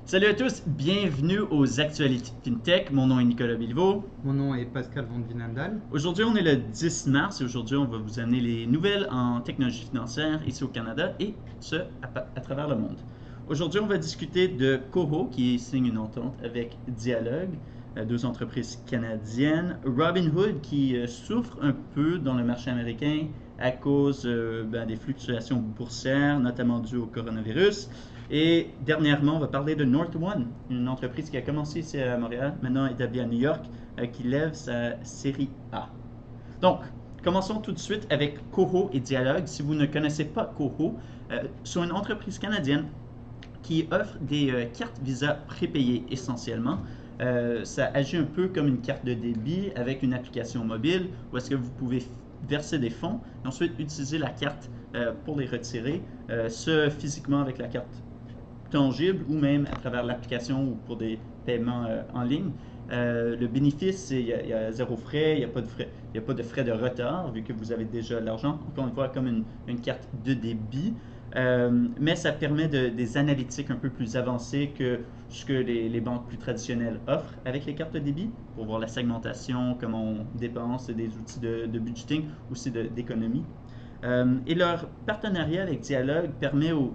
Salut à tous, bienvenue aux actualités FinTech. Mon nom est Nicolas Bilvaux. Mon nom est Pascal Van Vinendal. Aujourd'hui, on est le 10 mars et aujourd'hui, on va vous amener les nouvelles en technologie financière ici au Canada et ce, à travers le monde. Aujourd'hui, on va discuter de Koho qui signe une entente avec Dialogue, deux entreprises canadiennes. Robinhood qui souffre un peu dans le marché américain à cause des fluctuations boursières, notamment dues au coronavirus. Et dernièrement, on va parler de North One, une entreprise qui a commencé ici à Montréal, maintenant établie à New York, qui lève sa série A. Donc, commençons tout de suite avec Koho et Dialogue. Si vous ne connaissez pas Koho, c'est une entreprise canadienne qui offre des cartes Visa prépayées essentiellement. Ça agit un peu comme une carte de débit avec une application mobile où est-ce que vous pouvez verser des fonds et ensuite utiliser la carte pour les retirer, ce physiquement avec la carte tangible ou même à travers l'application ou pour des paiements en ligne. Le bénéfice, il y a zéro frais, il n'y a pas de frais, il y a pas de frais de retard vu que vous avez déjà l'argent. Encore une fois, comme une carte de débit. Mais ça permet des analytiques un peu plus avancées que ce que les banques plus traditionnelles offrent avec les cartes de débit pour voir la segmentation, comment on dépense, et des outils de budgeting, aussi d'économie. Et leur partenariat avec Dialogue permet aux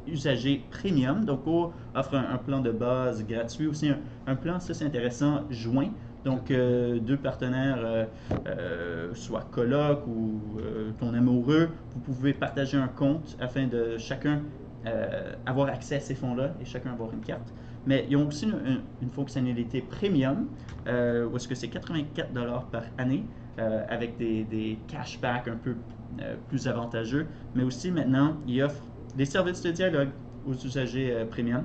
usagers premium, donc offre un plan de base gratuit, aussi un plan, ça c'est intéressant, joint. Donc, deux partenaires, soit coloc ou ton amoureux, vous pouvez partager un compte afin de chacun avoir accès à ces fonds-là et chacun avoir une carte. Mais ils ont aussi une fonctionnalité premium, où est-ce que c'est 84$ par année, avec des cashbacks un peu plus avantageux. Mais aussi maintenant, ils offrent des services de dialogue aux usagers premium.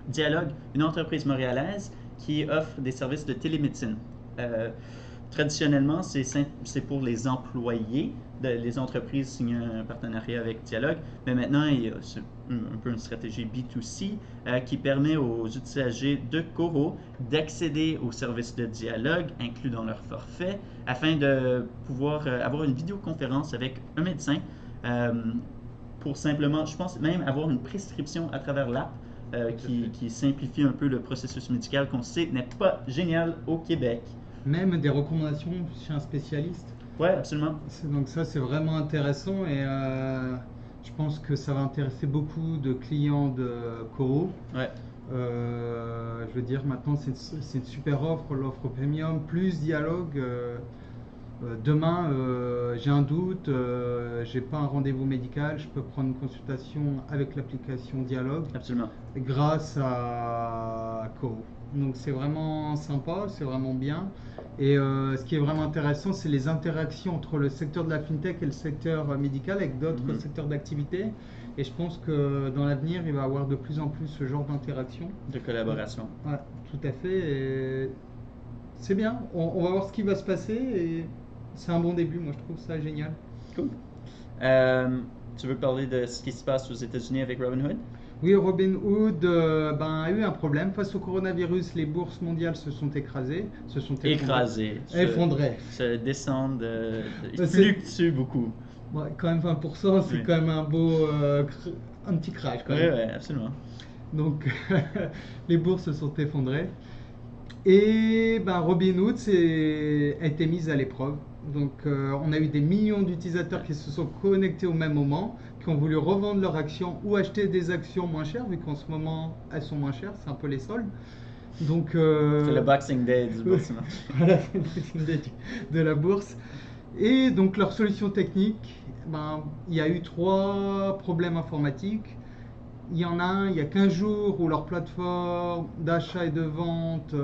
Dialogue, une entreprise montréalaise qui offre des services de télémédecine. Traditionnellement, c'est pour les employés. Les entreprises signent un partenariat avec Dialogue, mais maintenant, il y a un peu une stratégie B2C qui permet aux usagers de Koho d'accéder aux services de Dialogue inclus dans leur forfait afin de pouvoir avoir une vidéoconférence avec un médecin pour simplement, je pense même avoir une prescription à travers l'app qui simplifie un peu le processus médical qu'on sait n'est pas génial au Québec. Même des recommandations chez un spécialiste. Ouais, absolument. Donc ça, c'est vraiment intéressant et je pense que ça va intéresser beaucoup de clients de Koho. Ouais. Je veux dire, maintenant, c'est une super offre, l'offre premium, plus dialogue. Demain, j'ai un doute, j'ai pas un rendez-vous médical, je peux prendre une consultation avec l'application Dialogue Absolument. grâce à Koho. Donc c'est vraiment sympa, c'est vraiment bien. Et ce qui est vraiment intéressant, c'est les interactions entre le secteur de la fintech et le secteur médical avec d'autres secteurs d'activité. Et je pense que dans l'avenir, il va y avoir de plus en plus ce genre d'interaction. De collaboration. Ouais, tout à fait. Et c'est bien. On va voir ce qui va se passer. Et c'est un bon début. Moi, je trouve ça génial. Cool. Tu veux parler de ce qui se passe aux États-Unis avec Robinhood? Oui, Robinhood a eu un problème. Face au coronavirus, les bourses mondiales se sont écrasées, Écrasées. effondrées. Se descendent, ils C'est- fluctuent beaucoup. Ouais, quand même 20%, c'est Oui. quand même un beau, un petit crash quand Oui, même. oui, absolument. Donc, les bourses se sont effondrées. Et Robinhood a été mise à l'épreuve. Donc, on a eu des millions d'utilisateurs qui se sont connectés au même moment, qui ont voulu revendre leurs actions ou acheter des actions moins chères, vu qu'en ce moment, elles sont moins chères, c'est un peu les soldes. Donc, C'est le Boxing Day du bâtiment. voilà, c'est le Boxing Day de la bourse. Et donc, leur solution technique, il y a eu 3 problèmes informatiques. Il y en a un, il y a 15 jours où leur plateforme d'achat et de vente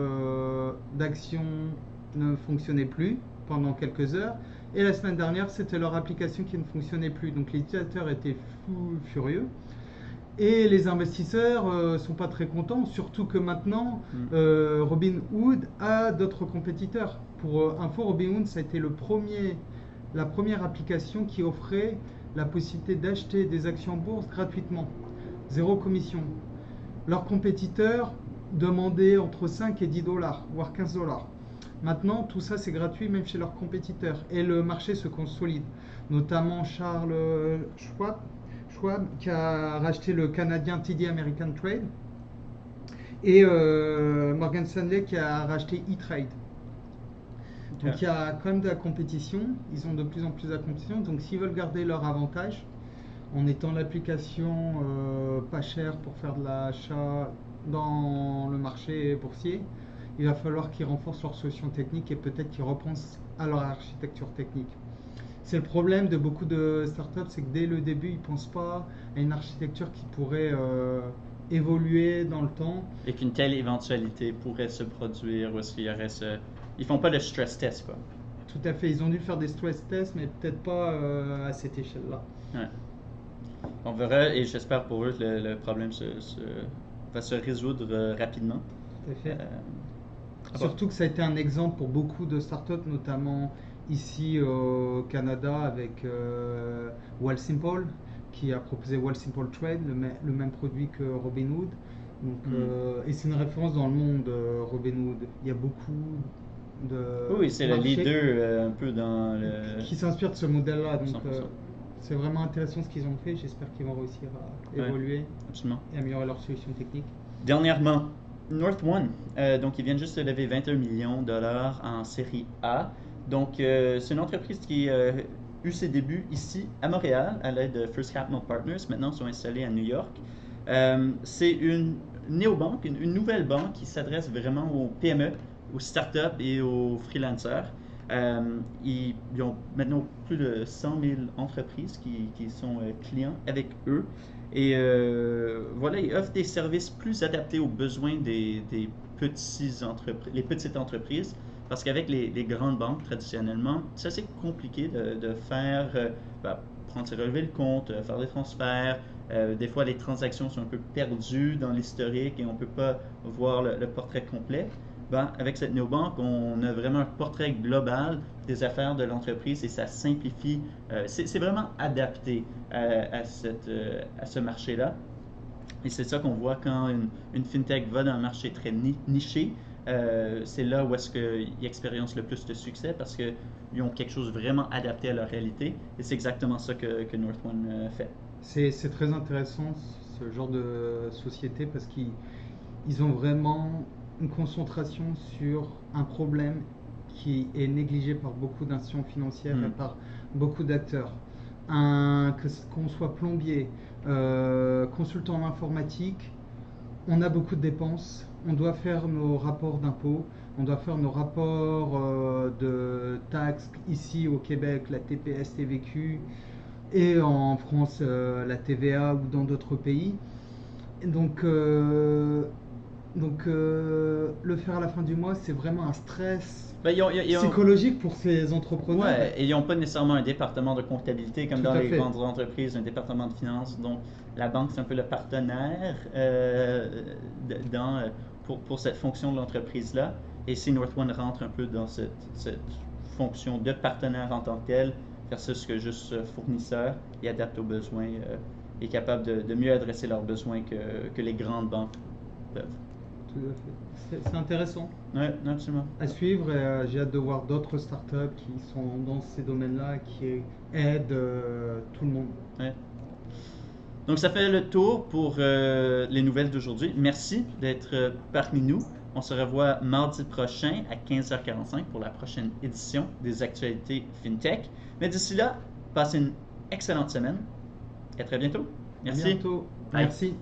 d'actions ne fonctionnait plus pendant quelques heures. Et la semaine dernière, c'était leur application qui ne fonctionnait plus. Donc les utilisateurs étaient furieux. Et les investisseurs sont pas très contents, surtout que maintenant, Robinhood a d'autres compétiteurs. Pour info, Robinhood, ça a été la première application qui offrait la possibilité d'acheter des actions en bourse gratuitement. Zéro commission. Leurs compétiteurs demandaient entre 5 et 10 $, voire 15 $. Maintenant, tout ça c'est gratuit même chez leurs compétiteurs. Et le marché se consolide. Notamment Charles Schwab qui a racheté le canadien TD American Trade. Et Morgan Stanley qui a racheté E-Trade. Donc il y a quand même de la compétition, ils ont de plus en plus de la compétition, donc s'ils veulent garder leur avantage, en étant l'application pas chère pour faire de l'achat dans le marché boursier, il va falloir qu'ils renforcent leur solution technique et peut-être qu'ils repensent à leur architecture technique. C'est le problème de beaucoup de startups, c'est que dès le début, ils ne pensent pas à une architecture qui pourrait évoluer dans le temps. Et qu'une telle éventualité pourrait se produire, ou est-ce qu'il y aurait ce... Ils font pas le stress test, quoi. Tout à fait, ils ont dû faire des stress tests, mais peut-être pas à cette échelle-là. Ouais. On verra, et j'espère pour eux que le problème va se résoudre rapidement. Tout à fait. Surtout que ça a été un exemple pour beaucoup de startups, notamment ici au Canada avec Wealthsimple, qui a proposé Wealthsimple Trade, le même produit que Robinhood. Donc, et c'est une référence dans le monde, Robinhood. Il y a beaucoup de Oui, c'est le marchés leader un peu dans le... qui s'inspirent de ce modèle-là. Donc, 100%. c'est vraiment intéressant ce qu'ils ont fait. J'espère qu'ils vont réussir à évoluer Absolument. et améliorer leurs solutions techniques. Dernièrement, North1, donc ils viennent juste de lever 21 millions de dollars en série A. Donc c'est une entreprise qui a eu ses débuts ici à Montréal à l'aide de First Capital Partners. Maintenant, ils sont installés à New York. C'est une néobanque, une nouvelle banque qui s'adresse vraiment aux PME, aux startups et aux freelancers. Ils ont maintenant plus de 100 000 entreprises qui sont clients avec eux. Et voilà, ils offrent des services plus adaptés aux besoins des les petites entreprises. Parce qu'avec les grandes banques, traditionnellement, c'est assez compliqué de faire, prendre ses relevés de compte, faire des transferts. Des fois, les transactions sont un peu perdues dans l'historique et on ne peut pas voir le portrait complet. Avec cette néobanque, on a vraiment un portrait global des affaires de l'entreprise et ça simplifie. C'est vraiment adapté à ce marché-là. Et c'est ça qu'on voit quand une fintech va dans un marché très niché. C'est là où est-ce qu'ils expérimentent le plus de succès parce qu'ils ont quelque chose vraiment adapté à leur réalité. Et c'est exactement ça que North1 fait. C'est très intéressant ce genre de société parce qu'ils ont vraiment une concentration sur un problème qui est négligé par beaucoup d'institutions financières et par beaucoup d'acteurs. Qu'on soit plombier, consultant en informatique, on a beaucoup de dépenses, on doit faire nos rapports d'impôts, on doit faire nos rapports de taxes ici au Québec, la TPS, TVQ, et en France, la TVA ou dans d'autres pays. Donc, le faire à la fin du mois, c'est vraiment un stress psychologique pour ces entrepreneurs. Ouais, et ils n'ont pas nécessairement un département de comptabilité comme Tout dans à les fait. grandes entreprises, un département de finances. Donc, la banque, c'est un peu le partenaire pour cette fonction de l'entreprise-là. Et si North1 rentre un peu dans cette fonction de partenaire en tant que tel, versus que juste fournisseur, et adapte aux besoins, est capable de mieux adresser leurs besoins que les grandes banques peuvent. Tout à fait. C'est intéressant Oui, absolument. à suivre et j'ai hâte de voir d'autres startups qui sont dans ces domaines-là, qui aident tout le monde. Ouais. Donc, ça fait le tour pour les nouvelles d'aujourd'hui. Merci d'être parmi nous. On se revoit mardi prochain à 15h45 pour la prochaine édition des actualités FinTech. Mais d'ici là, passez une excellente semaine et à très bientôt. Merci. À bientôt. Bye. Merci.